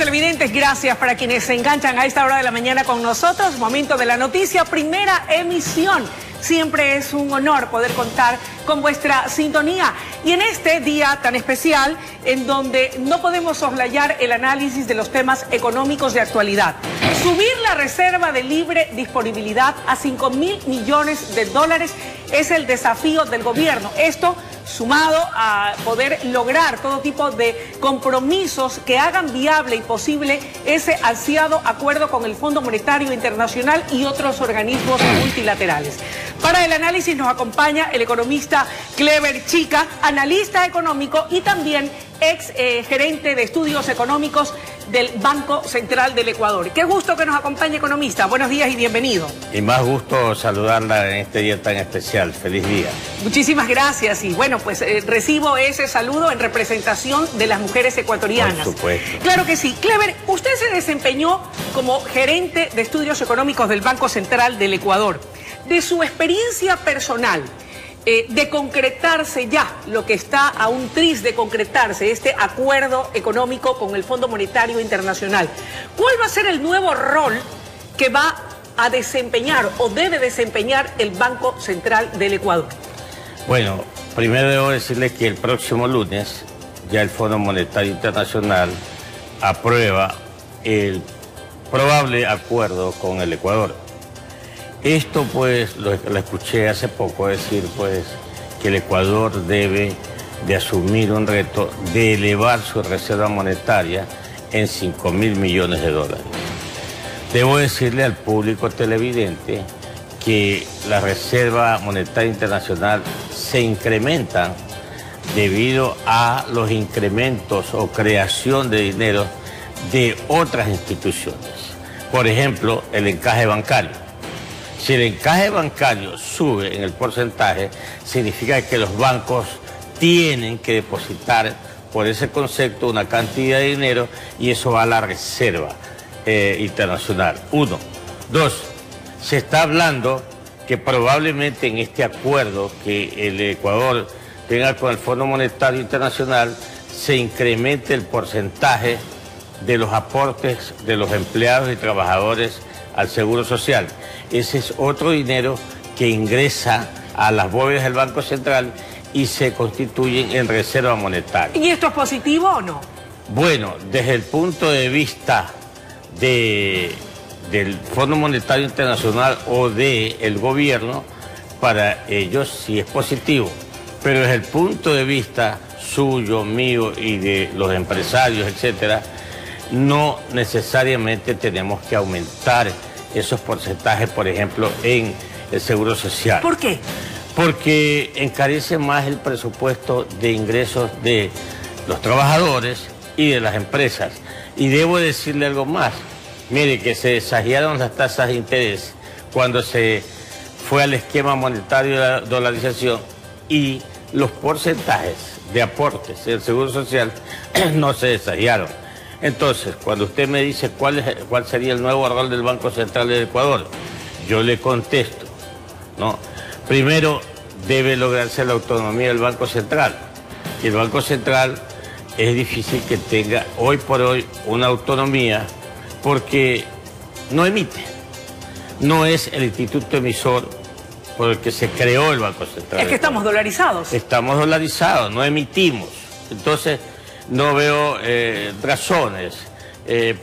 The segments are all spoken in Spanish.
televidentes, gracias para quienes se enganchan a esta hora de la mañana con nosotros. Momento de la noticia, primera emisión. Siempre es un honor poder contar con vuestra sintonía. Y en este día tan especial, en donde no podemos soslayar el análisis de los temas económicos de actualidad. Subir la reserva de libre disponibilidad a 5.000 millones de dólares es el desafío del gobierno. Esto sumado a poder lograr todo tipo de compromisos que hagan viable y posible ese ansiado acuerdo con el Fondo Monetario Internacional y otros organismos multilaterales. Para el análisis nos acompaña el economista Clever Chica, analista económico y también ex gerente de estudios económicos del Banco Central del Ecuador. Qué gusto que nos acompañe, economista. Buenos días y bienvenido. Y más gusto saludarla en este día tan especial. Feliz día. Muchísimas gracias. Y bueno, pues recibo ese saludo en representación de las mujeres ecuatorianas. Por supuesto. Claro que sí. Clever, usted se desempeñó como gerente de estudios económicos del Banco Central del Ecuador. De su experiencia personal, de concretarse ya lo que está a un tris de concretarse, este acuerdo económico con el Fondo Monetario Internacional, ¿cuál va a ser el nuevo rol que va a desempeñar o debe desempeñar el Banco Central del Ecuador? Bueno, primero debo decirle que el próximo lunes ya el Fondo Monetario Internacional aprueba el probable acuerdo con el Ecuador. Esto pues lo escuché hace poco decir pues que el Ecuador debe de asumir un reto de elevar su reserva monetaria en 5.000 millones de dólares. Debo decirle al público televidente que la reserva monetaria internacional se incrementa debido a los incrementos o creación de dinero de otras instituciones. Por ejemplo, el encaje bancario. Si el encaje bancario sube en el porcentaje, significa que los bancos tienen que depositar por ese concepto una cantidad de dinero y eso va a la reserva internacional. Uno. Dos, se está hablando que probablemente en este acuerdo que el Ecuador tenga con el Fondo Monetario Internacional se incremente el porcentaje de los aportes de los empleados y trabajadores al Seguro Social. Ese es otro dinero que ingresa a las bóvedas del Banco Central y se constituyen en reserva monetaria. ¿Y esto es positivo o no? Bueno, desde el punto de vista del Fondo Monetario Internacional o del gobierno, para ellos sí es positivo. Pero desde el punto de vista suyo, mío y de los empresarios, etcétera, no necesariamente tenemos que aumentar esos porcentajes, por ejemplo, en el Seguro Social. ¿Por qué? Porque encarece más el presupuesto de ingresos de los trabajadores y de las empresas. Y debo decirle algo más. Mire, que se exageraron las tasas de interés cuando se fue al esquema monetario de la dolarización y los porcentajes de aportes del Seguro Social no se exageraron. Entonces, cuando usted me dice cuál sería el nuevo rol del Banco Central del Ecuador, yo le contesto, ¿no? Primero, debe lograrse la autonomía del Banco Central. Y el Banco Central es difícil que tenga hoy por hoy una autonomía porque no emite. No es el instituto emisor por el que se creó el Banco Central. Es que estamos dolarizados. Estamos dolarizados, no emitimos. Entonces, no veo razones,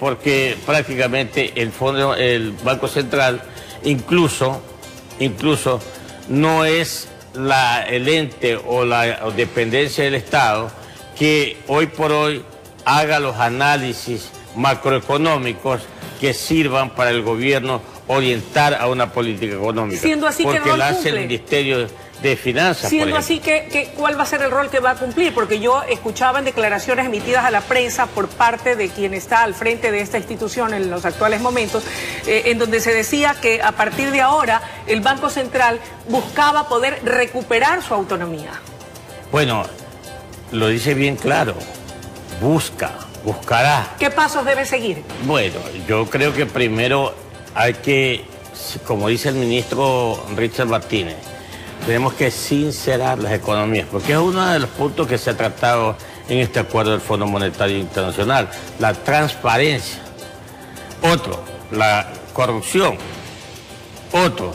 porque prácticamente el Banco Central incluso no es el ente o la dependencia del Estado que hoy por hoy haga los análisis macroeconómicos que sirvan para el gobierno orientar a una política económica. Siendo así, porque ¿qué rol la hace el cumple? Ministerio de Finanzas. Siendo así, ¿cuál va a ser el rol que va a cumplir? Porque yo escuchaba en declaraciones emitidas a la prensa por parte de quien está al frente de esta institución en los actuales momentos, en donde se decía que a partir de ahora el Banco Central buscaba poder recuperar su autonomía. Bueno, lo dice bien claro, buscará. ¿Qué pasos debe seguir? Bueno, yo creo que primero hay que, como dice el ministro Richard Martínez, tenemos que sincerar las economías, porque es uno de los puntos que se ha tratado en este acuerdo del Fondo Monetario Internacional. La transparencia. Otro, la corrupción. Otro,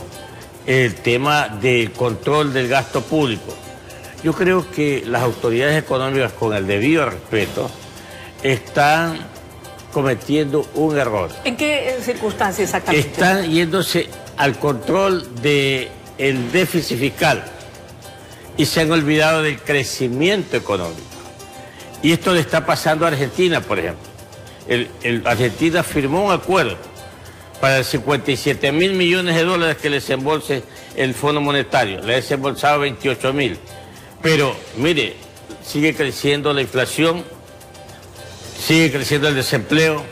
el tema del control del gasto público. Yo creo que las autoridades económicas, con el debido respeto, están cometiendo un error. ¿En qué circunstancias exactamente? Están yéndose al control del déficit fiscal y se han olvidado del crecimiento económico. Y esto le está pasando a Argentina, por ejemplo. Argentina firmó un acuerdo para 57.000 millones de dólares que le desembolse el Fondo Monetario. Le ha desembolsado 28.000. Pero, mire, sigue creciendo la inflación, sigue creciendo el desempleo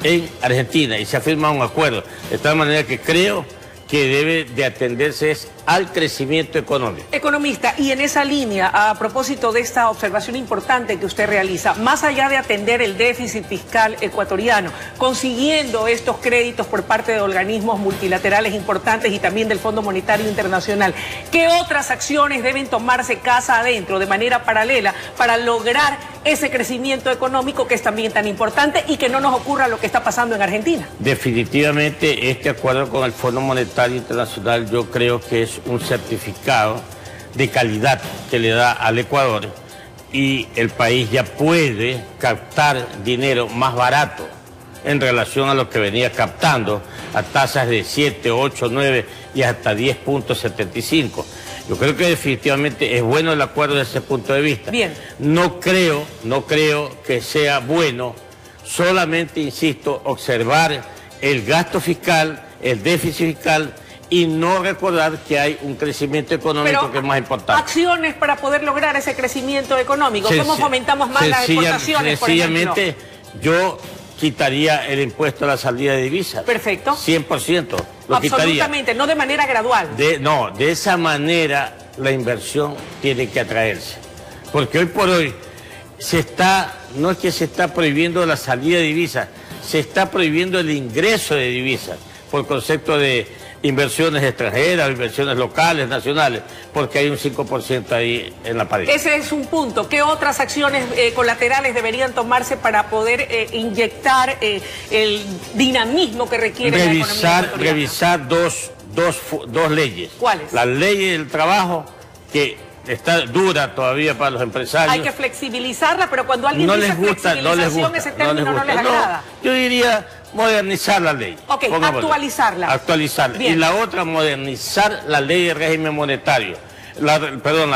en Argentina y se ha firmado un acuerdo. De tal manera que creo que debe de atenderse al crecimiento económico. Economista, y en esa línea, a propósito de esta observación importante que usted realiza, más allá de atender el déficit fiscal ecuatoriano, consiguiendo estos créditos por parte de organismos multilaterales importantes y también del Fondo Monetario Internacional, ¿qué otras acciones deben tomarse casa adentro de manera paralela para lograr ese crecimiento económico que es también tan importante y que no nos ocurra lo que está pasando en Argentina? Definitivamente este acuerdo con el Fondo Monetario Internacional yo creo que es un certificado de calidad que le da al Ecuador y el país ya puede captar dinero más barato en relación a lo que venía captando a tasas de 7, 8, 9 y hasta 10.75. Yo creo que definitivamente es bueno el acuerdo desde ese punto de vista. Bien. No creo que sea bueno solamente, insisto, observar el gasto fiscal, el déficit fiscal y no recordar que hay un crecimiento económico que es más importante. Acciones para poder lograr ese crecimiento económico. ¿Cómo fomentamos más las exportaciones, por ejemplo? Sencillamente, yo quitaría el impuesto a la salida de divisas. Perfecto. 100%. Lo Absolutamente, quitaría. no de manera gradual. De esa manera la inversión tiene que atraerse. Porque hoy por hoy no es que se está prohibiendo la salida de divisas, se está prohibiendo el ingreso de divisas por concepto de inversiones extranjeras, inversiones locales, nacionales, porque hay un 5% ahí en la pared. Ese es un punto. ¿Qué otras acciones colaterales deberían tomarse para poder inyectar el dinamismo que requiere la economía ecuatoriana? Revisar dos leyes. ¿Cuáles? La ley del trabajo, que está dura todavía para los empresarios. Hay que flexibilizarla, pero cuando alguien dice flexibilización, ese término no les agrada. Yo diría modernizar la ley. Ok, actualizarla. Actualizarla. Bien. Y la otra, modernizar la ley de régimen monetario. La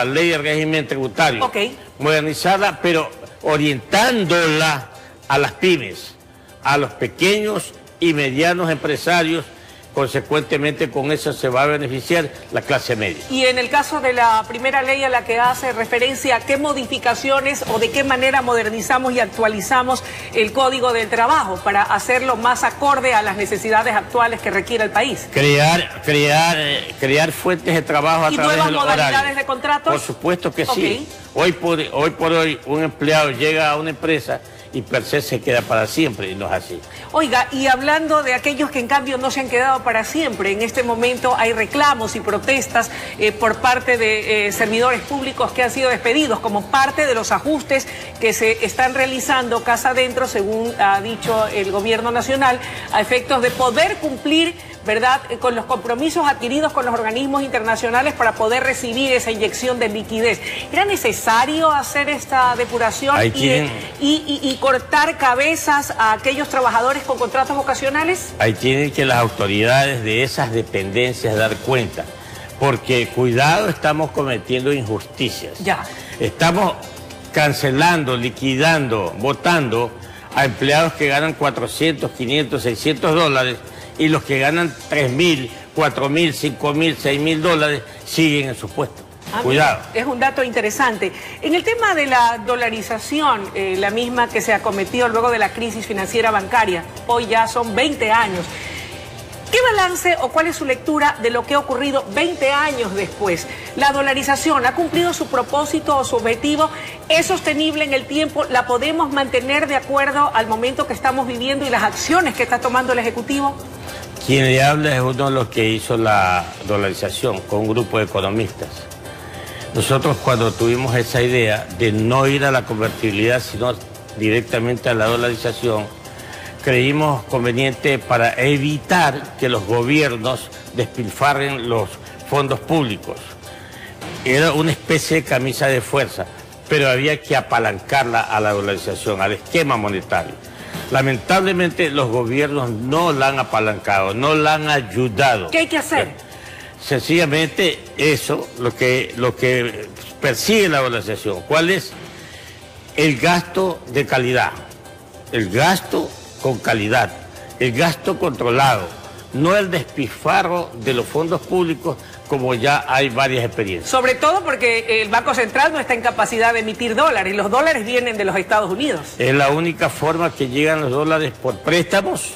ley de régimen tributario. Ok. Modernizarla, pero orientándola a las pymes, a los pequeños y medianos empresarios. Consecuentemente, con eso se va a beneficiar la clase media. Y en el caso de la primera ley a la que hace referencia, ¿qué modificaciones o de qué manera modernizamos y actualizamos el Código del Trabajo para hacerlo más acorde a las necesidades actuales que requiere el país? Crear fuentes de trabajo a través de los horarios. ¿Y nuevas modalidades de contratos? Por supuesto que sí. Hoy por hoy un empleado llega a una empresa y per se se queda para siempre, y no es así. Oiga, y hablando de aquellos que en cambio no se han quedado para siempre, en este momento hay reclamos y protestas por parte de servidores públicos que han sido despedidos como parte de los ajustes que se están realizando casa adentro, según ha dicho el gobierno nacional, a efectos de poder cumplir, ¿verdad?, con los compromisos adquiridos con los organismos internacionales para poder recibir esa inyección de liquidez. ¿Era necesario hacer esta depuración y cortar cabezas a aquellos trabajadores con contratos ocasionales? Ahí tienen que las autoridades de esas dependencias dar cuenta, porque cuidado, estamos cometiendo injusticias. Ya. Estamos cancelando, liquidando, votando a empleados que ganan 400, 500, 600 dólares y los que ganan 3.000, 4.000, 5.000, 6.000 dólares siguen en sus puestos. Cuidado. Es un dato interesante. En el tema de la dolarización, la misma que se ha cometido luego de la crisis financiera bancaria, hoy ya son 20 años. ¿Qué balance o cuál es su lectura de lo que ha ocurrido 20 años después? ¿La dolarización ha cumplido su propósito o su objetivo? ¿Es sostenible en el tiempo? ¿La podemos mantener de acuerdo al momento que estamos viviendo y las acciones que está tomando el Ejecutivo? Quien le habla es uno de los que hizo la dolarización con un grupo de economistas. Nosotros cuando tuvimos esa idea de no ir a la convertibilidad, sino directamente a la dolarización, creímos conveniente para evitar que los gobiernos despilfarren los fondos públicos. Era una especie de camisa de fuerza, pero había que apalancarla a la dolarización, al esquema monetario. Lamentablemente los gobiernos no la han apalancado, no la han ayudado. ¿Qué hay que hacer? Sencillamente eso, lo que persigue la dolarización. ¿Cuál es? El gasto de calidad, el gasto con calidad, el gasto controlado, no el despilfarro de los fondos públicos como ya hay varias experiencias. Sobre todo porque el Banco Central no está en capacidad de emitir dólares, los dólares vienen de los Estados Unidos. Es la única forma que llegan los dólares por préstamos,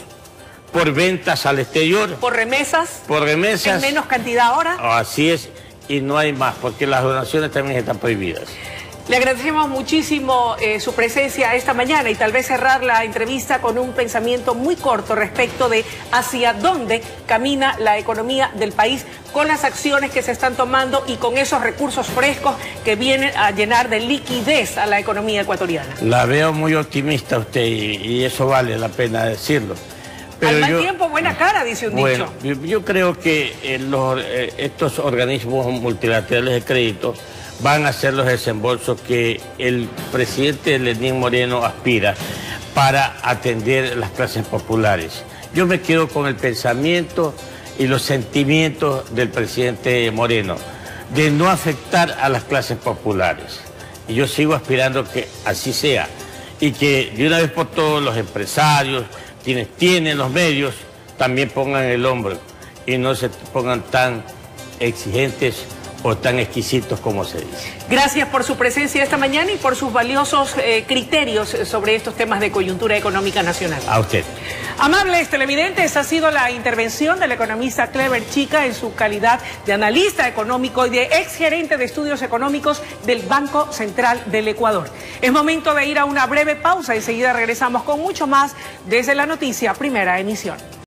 por ventas al exterior. Por remesas. Por remesas. En menos cantidad ahora. Así es, y no hay más, porque las donaciones también están prohibidas. Le agradecemos muchísimo su presencia esta mañana y tal vez cerrar la entrevista con un pensamiento muy corto respecto de hacia dónde camina la economía del país con las acciones que se están tomando y con esos recursos frescos que vienen a llenar de liquidez a la economía ecuatoriana. La veo muy optimista usted y eso vale la pena decirlo. Pero al mal tiempo, buena cara, dice un dicho. Yo creo que estos organismos multilaterales de crédito van a hacer los desembolsos que el presidente Lenín Moreno aspira para atender las clases populares. Yo me quedo con el pensamiento y los sentimientos del presidente Moreno de no afectar a las clases populares. Y yo sigo aspirando que así sea y que de una vez por todos los empresarios, quienes tienen los medios, también pongan el hombro y no se pongan tan exigentes o tan exquisitos como se dice. Gracias por su presencia esta mañana y por sus valiosos criterios sobre estos temas de coyuntura económica nacional. A usted. Amables televidentes, ha sido la intervención del economista Clever Chica en su calidad de analista económico y de exgerente de estudios económicos del Banco Central del Ecuador. Es momento de ir a una breve pausa, enseguida regresamos con mucho más desde la noticia Primera Emisión.